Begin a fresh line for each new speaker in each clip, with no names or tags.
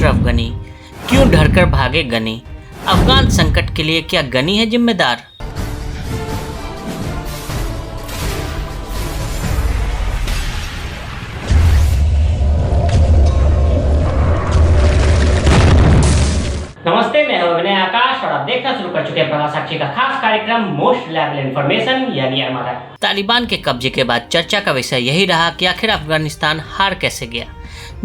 अशरफ गनी, क्यों डरकर भागे गनी? अफगान संकट के लिए क्या गनी है जिम्मेदार? नमस्ते, मैं हूं विनय आकाश और आप देखना शुरू कर चुके हैं प्रभात साक्षी का खास कार्यक्रम मोस्ट लेवल इन्फॉर्मेशन यानी अरमादा। तालिबान के कब्जे के बाद चर्चा का विषय यही रहा कि आखिर अफगानिस्तान हार कैसे गया।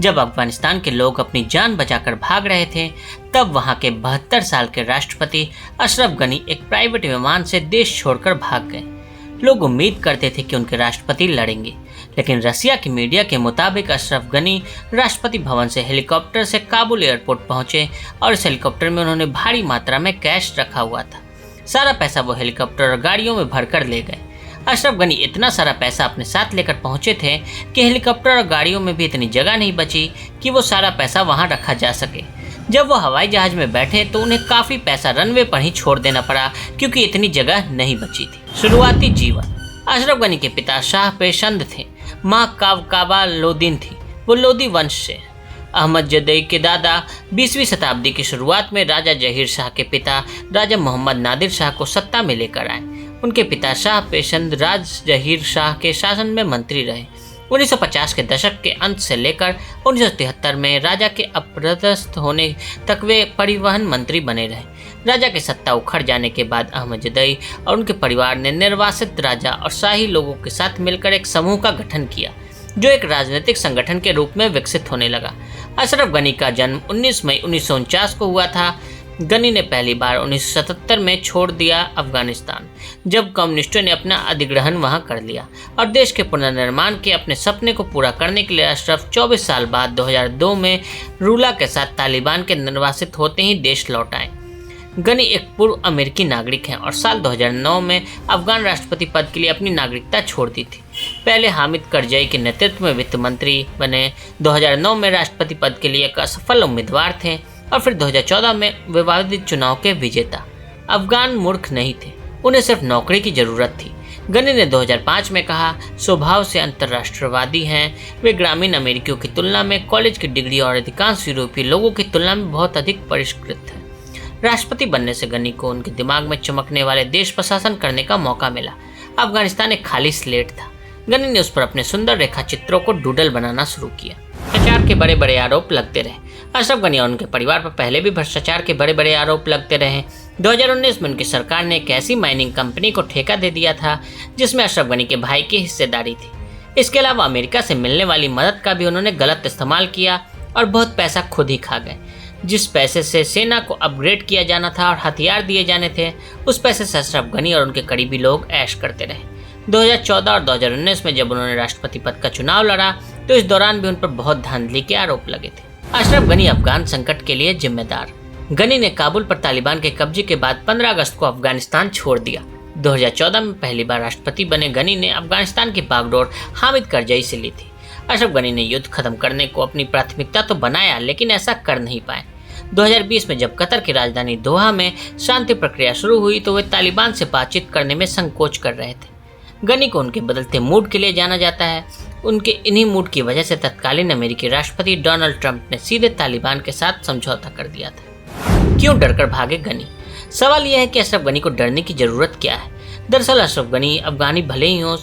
जब अफगानिस्तान के लोग अपनी जान बचाकर भाग रहे थे, तब वहां के 72 साल के राष्ट्रपति अशरफ गनी एक प्राइवेट विमान से देश छोड़कर भाग गए। लोग उम्मीद करते थे कि उनके राष्ट्रपति लड़ेंगे, लेकिन रसिया की मीडिया के मुताबिक अशरफ गनी राष्ट्रपति भवन से हेलीकॉप्टर से काबुल एयरपोर्ट पहुंचे और इस हेलीकॉप्टर में उन्होंने भारी मात्रा में कैश रखा हुआ था। सारा पैसा वो हेलीकॉप्टर और गाड़ियों में भरकर ले गए। अशरफ गनी इतना सारा पैसा अपने साथ लेकर पहुंचे थे कि हेलीकॉप्टर और गाड़ियों में भी इतनी जगह नहीं बची कि वो सारा पैसा वहां रखा जा सके। जब वो हवाई जहाज में बैठे तो उन्हें काफ़ी पैसा रनवे पर ही छोड़ देना पड़ा क्योंकि इतनी जगह नहीं बची थी। शुरुआती जीवन। अशरफ गनी के पिता शाह पेशंद थे, माँ काबा लोदीन थी। वो लोदी वंश से। अहमद जदई के दादा 20वीं शताब्दी की शुरुआत में राजा जहीर शाह के पिता राजा मोहम्मद नादिर शाह को सत्ता में लेकर आए। उनके पिता शाह पेशंद राज जहीर शाह के शासन में मंत्री रहे। 1950 के दशक के अंत से लेकर 1973 में राजा के अपदस्थ होने तक वे परिवहन मंत्री बने रहे। राजा की सत्ता उखड़ जाने के बाद अहमद जदई और उनके परिवार ने निर्वासित राजा और शाही लोगों के साथ मिलकर एक समूह का गठन किया, जो एक राजनीतिक संगठन के रूप में विकसित होने लगा। अशरफ गनी का जन्म 19 मई 1949 को हुआ था। गनी ने पहली बार 1977 में छोड़ दिया अफगानिस्तान, जब कम्युनिस्टों ने अपना अधिग्रहण वहां कर लिया और देश के पुनर्निर्माण के अपने सपने को पूरा करने के लिए अशरफ 24 साल बाद 2002 में रूला के साथ तालिबान के निर्वासित होते ही देश लौट आए। गनी एक पूर्व अमेरिकी नागरिक हैं और साल 2009 में अफगान राष्ट्रपति पद के लिए अपनी नागरिकता छोड़ दी थी। पहले हामिद करजई के नेतृत्व में वित्त मंत्री बने। 2009 में राष्ट्रपति पद के लिए एक असफल उम्मीदवार थे और फिर 2014 में विवादित चुनाव के विजेता। अफगान मूर्ख नहीं थे, उन्हें सिर्फ नौकरी की जरूरत थी। गनी ने 2005 में कहा, स्वभाव से अंतर्राष्ट्रवादी हैं। वे ग्रामीण अमेरिकियों की तुलना में कॉलेज की डिग्री और अधिकांश यूरोपीय लोगों की तुलना में बहुत अधिक परिष्कृत हैं। राष्ट्रपति बनने से गनी को उनके दिमाग में चमकने वाले देश पर शासन करने का मौका मिला। अफगानिस्तान एक खाली स्लेट था। गनी ने उस पर अपने सुंदर रेखा चित्रों को डूडल बनाना शुरू किया। भ्रष्टाचार के बड़े बड़े आरोप लगते रहे। अशरफ गनी और उनके परिवार पर पहले भी भ्रष्टाचार के बड़े बड़े आरोप लगते रहे। 2019 में उनकी सरकार ने एक ऐसी माइनिंग कंपनी को ठेका दे दिया था जिसमें अशरफ गनी के भाई की हिस्सेदारी थी। इसके अलावा अमेरिका से मिलने वाली मदद का भी उन्होंने गलत इस्तेमाल किया और बहुत पैसा खुद ही खा गए। जिस पैसे से सेना को अपग्रेड किया जाना था और हथियार दिए जाने थे, उस पैसे से अशरफ गनी और उनके करीबी लोग ऐश करते रहे। 2014 और 2019 में जब उन्होंने राष्ट्रपति पद का चुनाव लड़ा तो इस दौरान भी उन पर बहुत धांधली के आरोप लगे थे। अशरफ गनी अफगान संकट के लिए जिम्मेदार। गनी ने काबुल पर तालिबान के कब्जे के बाद 15 अगस्त को अफगानिस्तान छोड़ दिया। 2014 में पहली बार राष्ट्रपति बने गनी ने अफगानिस्तान की बागडोर हामिद करजई से ली थी। अशरफ गनी ने युद्ध खत्म करने को अपनी प्राथमिकता तो बनाया, लेकिन ऐसा कर नहीं पाए। 2020 में जब कतर की राजधानी दोहा में शांति प्रक्रिया शुरू हुई तो वे तालिबान से बातचीत करने में संकोच कर रहे थे। गनी को उनके बदलते मूड के लिए जाना जाता है। उनके इन्हीं मूड की वजह से तत्कालीन अमेरिकी राष्ट्रपति डोनाल्ड ट्रंप ने सीधे तालिबान के साथ समझौता कर दिया था। क्यों डरकर भागे गनी? सवाल यह है कि अशरफ गनी को डरने की जरूरत क्या है। दरअसल अशरफ गनी अफगानी भले ही हों,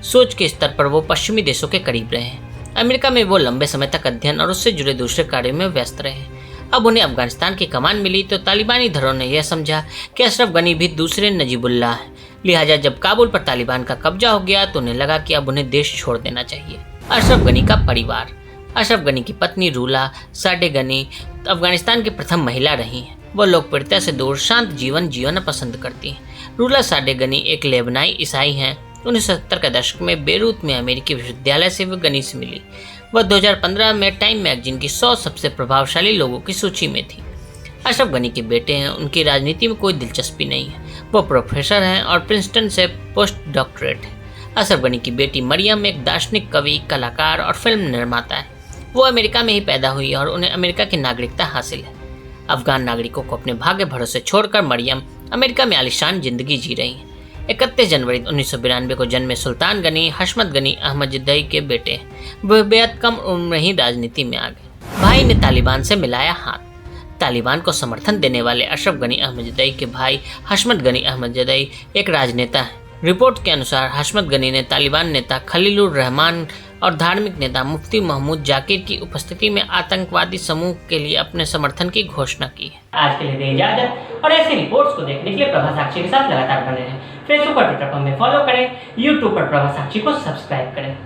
सोच के स्तर पर वो पश्चिमी देशों के करीब रहे हैं। अमेरिका में वो लंबे समय तक अध्ययन और उससे जुड़े दूसरे कार्यों में व्यस्त रहे। अब उन्हें अफगानिस्तान की कमान मिली तो तालिबानी धड़ों ने यह समझा कि अशरफ गनी भी दूसरे नजीबुल्लाह हैं। लिहाजा जब काबुल पर तालिबान का कब्जा हो गया तो उन्हें लगा कि अब उन्हें देश छोड़ देना चाहिए। अशरफ गनी का परिवार। अशरफ गनी की पत्नी रूला साडे गनी अफगानिस्तान की प्रथम महिला रही हैं। वो लोकप्रियता से दूर शांत जीवन जीना पसंद करती हैं। रूला साडे गनी एक लेबनाई ईसाई हैं। 1970 के दशक में बेरूत में अमेरिकी विश्वविद्यालय से वे गनी से मिली। वह 2015 में टाइम मैगजीन की 100 सबसे प्रभावशाली लोगों की सूची में थी। अशरफ गनी के बेटे हैं। उनकी राजनीति में कोई दिलचस्पी नहीं है। वो प्रोफेसर हैं और प्रिंसटन से पोस्ट डॉक्टरेट है। अशरफ गनी की बेटी मरियम एक दार्शनिक कवि, कलाकार और फिल्म निर्माता है। वो अमेरिका में ही पैदा हुई और उन्हें अमेरिका की नागरिकता हासिल है। अफगान नागरिकों को अपने भाग्य भरोसे छोड़कर मरियम अमेरिका में आलीशान जिंदगी जी रही हैं। 31 जनवरी 1992 को जन्मे सुल्तान गनी हशमत गनी अहमद जदई के बेटे हैं। वह बेहद कम उम्र में ही राजनीति में आ गए। भाई ने तालिबान से मिलाया हाथ। तालिबान को समर्थन देने वाले अशरफ गनी अहमदजदई के भाई हशमत गनी अहमदजदई एक राजनेता हैं। रिपोर्ट के अनुसार हशमत गनी ने तालिबान नेता खलीलुर रहमान और धार्मिक नेता मुफ्ती महमूद जाकिर की उपस्थिति में आतंकवादी समूह के लिए अपने समर्थन की घोषणा की है। आज के लिए दें इजाजत और ऐसी रिपोर्ट्स को देखने के लिए प्रभा साक्षी के साथ लगातार बने रहें। फेसबुक और ट्विटर पर हमें फॉलो करें, यूट्यूब पर प्रभा साक्षी को सब्सक्राइब करें।